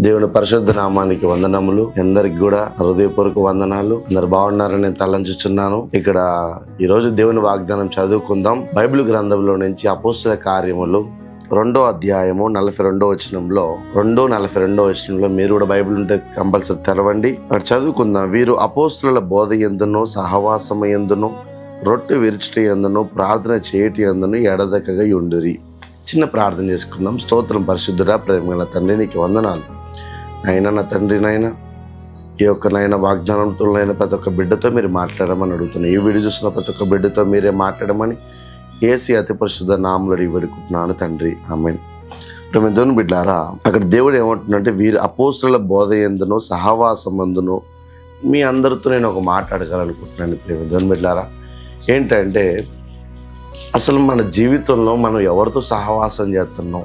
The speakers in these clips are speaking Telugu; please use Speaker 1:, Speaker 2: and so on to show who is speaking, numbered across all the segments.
Speaker 1: దేవుని పరిశుద్ధ నామానికి వందనములు. అందరికి కూడా హృదయపూర్వక వందనాలు. అందరు బాగున్నారని నేను తలంచుచున్నాను. ఇక్కడ ఈరోజు దేవుని వాగ్దానం చదువుకుందాం. బైబిల్ గ్రంథంలో నుంచి అపోస్తల కార్యములు 2వ అధ్యాయము 42వ వచనంలో 42వ వచనంలో మీరు కూడా బైబిల్ ఉంటే కంపల్సరీ తెరవండి, అక్కడ చదువుకుందాం. వీరు అపోస్తలుల బోధ యందును సహవాసము యందును రొట్టె విరుచుట యందును ప్రార్థన చేయటి యందును ఎడదెక్కగా యుండిరి. చిన్న ప్రార్థన చేసుకుందాం. స్తోత్రం పరిశుద్ధుడా, ప్రేమగల తండ్రి, నీకు వందనాలు. అయినా నా తండ్రి, నాయన ఈ యొక్క నాయన వాగ్దానంతో అయిన ప్రతి ఒక్క బిడ్డతో మీరు మాట్లాడమని అడుగుతున్నాను. ఈ వీడియో చూసిన ప్రతి ఒక్క బిడ్డతో మీరే మాట్లాడమని యేసు అతి పరిశుద్ధ నామములో వేడుకుంటున్నాను తండ్రి, ఆమేన్. దేవుని బిడ్డారా, అక్కడ దేవుడు ఏమంటున్నాడంటే వీరు అపోస్తలుల బోధ యందును సహవాసమందును మీ అందరితో నేను ఒక మాట్లాడగలనుకుంటున్నాను. దేవుని బిడ్డారా, ఏంటంటే అసలు మన జీవితంలో మనం ఎవరితో సహవాసం చేస్తున్నాం,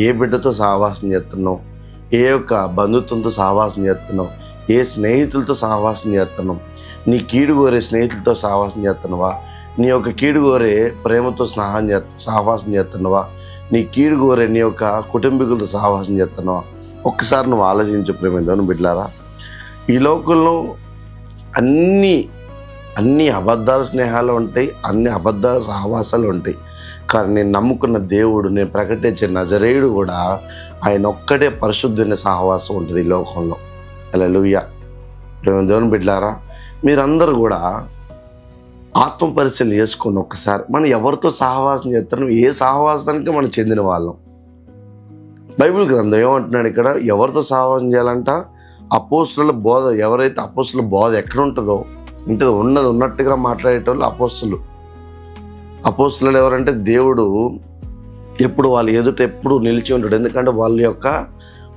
Speaker 1: ఏ బిడ్డతో సహవాసం చేస్తున్నాం, ఏ యొక్క బంధుత్వంతో సహవాసం చేస్తున్నాం, ఏ స్నేహితులతో సహవాసం చేస్తున్నాం, నీ కీడు కోరే స్నేహితులతో సహవాసం చేస్తున్నావా, నీ యొక్క కీడు కోరే ప్రేమతో సహవాసం చేస్తున్నావా, నీ కీడు కోరే నీ యొక్క కుటుంబీకులతో సహవాసం చేస్తున్నావా? ఒక్కసారి నువ్వు ఆలోచించు ప్రేమ బిడ్డలారా. ఈ లోకంలో అన్ని అబద్ధాల స్నేహాలు ఉంటాయి, అన్ని అబద్ధాల సహవాసాలు ఉంటాయి. కానీ నేను నమ్ముకున్న దేవుడు, నేను ప్రకటించే నజరేయుడు కూడా ఆయన ఒక్కడే పరిశుద్ధమైన సహవాసం ఉంటుంది ఈ లోకంలో. హల్లెలూయా. దేవుని బిడ్డలారా, మీరందరూ కూడా ఆత్మ పరిశీలన చేసుకోండి ఒక్కసారి. మనం ఎవరితో సహవాసం చేస్తున్నాం, ఏ సహవాసానికి మనం చెందిన వాళ్ళం. బైబిల్ గ్రంథం ఏమంటున్నాడు ఇక్కడ? ఎవరితో సహవాసం చేయాలంట? అపోస్తలుల బోధ. ఎవరైతే అపోస్తలుల బోధ ఎక్కడ ఉంటుందో, ఉన్నట్టుగా మాట్లాడేటోళ్ళు అపోస్తలులు ఎవరంటే దేవుడు ఎప్పుడు వాళ్ళ ఎదుట ఎప్పుడు నిలిచి ఉంటాడు. ఎందుకంటే వాళ్ళ యొక్క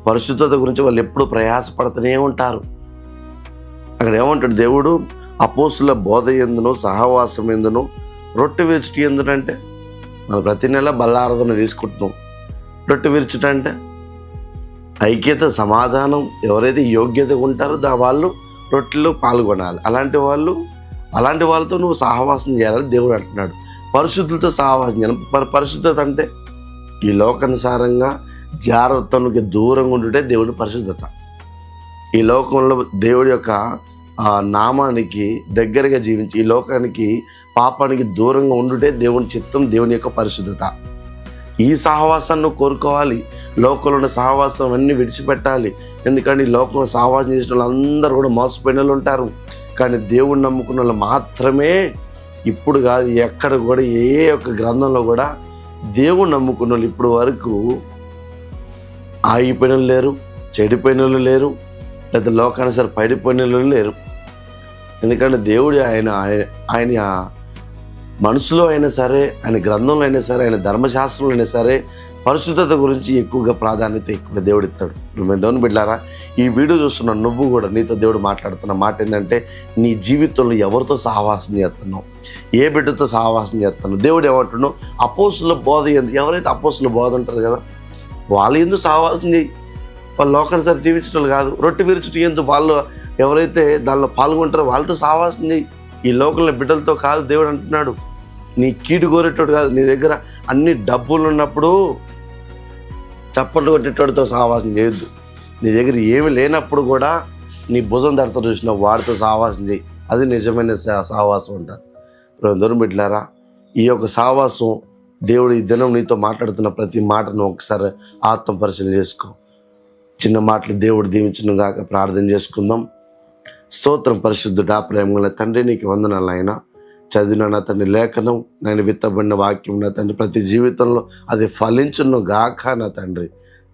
Speaker 1: పరిశుద్ధత గురించి వాళ్ళు ఎప్పుడు ప్రయాసపడుతూనే ఉంటారు. అక్కడ ఏమంటాడు దేవుడు? అపోస్తలుల బోధ యందును సహవాసం యందును రొట్టె విరుచుట ఎందునంటే మనం ప్రతి నెల బల్లారాధన తీసుకుంటున్నాం. రొట్టె విరుచుట అంటే ఐక్యత, సమాధానం. ఎవరైతే యోగ్యతగా ఉంటారో వాళ్ళు రొట్టెలో పాల్గొనాలి. అలాంటి వాళ్ళతో నువ్వు సహవాసం చేయాలని దేవుడు అంటున్నాడు. పరిశుద్ధులతో సహవాసం చేయాలి. పరిశుద్ధత అంటే ఈ లోకానుసారంగా జాగ్రత్తకి దూరంగా ఉండుటే దేవుడి పరిశుద్ధత. ఈ లోకంలో దేవుడి యొక్క నామానికి దగ్గరగా జీవించి ఈ లోకానికి పాపానికి దూరంగా ఉండుటే దేవుని చిత్తం, దేవుని యొక్క పరిశుద్ధత. ఈ సహవాసాన్ని కోరుకోవాలి. లోకంలో ఉన్న సహవాసం అన్నీ విడిచిపెట్టాలి. ఎందుకంటే ఈ లోకంలో సహవాసం చేసిన వాళ్ళందరూ కూడా మోసపోయిన వాళ్ళు ఉంటారు. కానీ దేవుణ్ణి నమ్ముకున్న వాళ్ళు మాత్రమే, ఇప్పుడు కాదు ఎక్కడ కూడా ఏ ఒక్క గ్రంథంలో కూడా దేవుణ్ణి నమ్ముకున్న వాళ్ళు ఇప్పుడు వరకు ఆగిపోయిన వాళ్ళు లేరు, చెడిపోయిన వాళ్ళు లేరు, లేదా లోకానుసారి పడిపోయిన వాళ్ళు లేరు. ఎందుకంటే దేవుడు ఆయన మనసులో అయినా సరే, ఆయన గ్రంథంలో అయినా సరే, ఆయన ధర్మశాస్త్రంలో అయినా సరే పరిశుద్ధత గురించి ఎక్కువగా ప్రాధాన్యత ఎక్కువగా దేవుడు ఇస్తాడు. దేవుని బిడ్డలారా, ఈ వీడియో చూస్తున్న నువ్వు కూడా నీతో దేవుడు మాట్లాడుతున్న మాట ఏంటంటే నీ జీవితంలో ఎవరితో సహవాసం చేస్తున్నావు, ఏ బిడ్డతో సహవాసం చేస్తున్నావు? దేవుడు ఏమంటున్నావు? అపోస్తలుల బోధ ఎవరైతే అపోస్తలుల బోధ ఉంటారు కదా, వాళ్ళు ఎందుకు సహవాసం చేయి. వాళ్ళు లోకానుసారి జీవించడం కాదు. రొట్టె విరుచుట ఎందుకు వాళ్ళు ఎవరైతే దానిలో పాల్గొంటారో వాళ్ళతో సహవాసం చేయి. ఈ లోకంలో బిడ్డలతో కాదు. దేవుడు అంటున్నాడు నీ కీడు కోరేటోడు కాదు. నీ దగ్గర అన్ని డబ్బులు ఉన్నప్పుడు చప్పట్లు కొట్టేటోడితో సహవాసం చేయొద్దు. నీ దగ్గర ఏమి లేనప్పుడు కూడా నీ భుజం దడత చూసిన వాడితో సహవాసం చేయి. అది నిజమైన సహవాసం అంటారు. దూరం బిడ్డలారా, ఈ యొక్క సహవాసం దేవుడు ఈ దినం నీతో మాట్లాడుతున్న ప్రతి మాటను ఒకసారి ఆత్మ పరిశీలన చేసుకో. చిన్న మాటలు దేవుడు దీవించను గాక. ప్రార్థన చేసుకుందాం. స్తోత్రం పరిశుద్ధుడా, ప్రేమగల తండ్రి, నీకు వందనాలు. ఆయన చదివిన నా తండ్రి లేఖనం, నేను విత్తబడిన వాక్యం నా తండ్రి ప్రతి జీవితంలో అది ఫలించును గాక నా తండ్రి.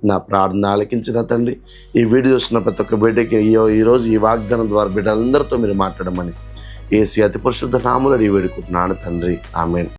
Speaker 1: నా ప్రార్థన ఆలకించిన తండ్రి, ఈ వీడియో చూస్తున్న ప్రతి ఒక్క బిడ్డకి ఈరోజు ఈ వాగ్దానం ద్వారా బిడ్డలందరితో మీరు మాట్లాడమని యేసు అతి పరిశుద్ధ నామములో వేడుకుంటున్నాను తండ్రి, ఆమేన్.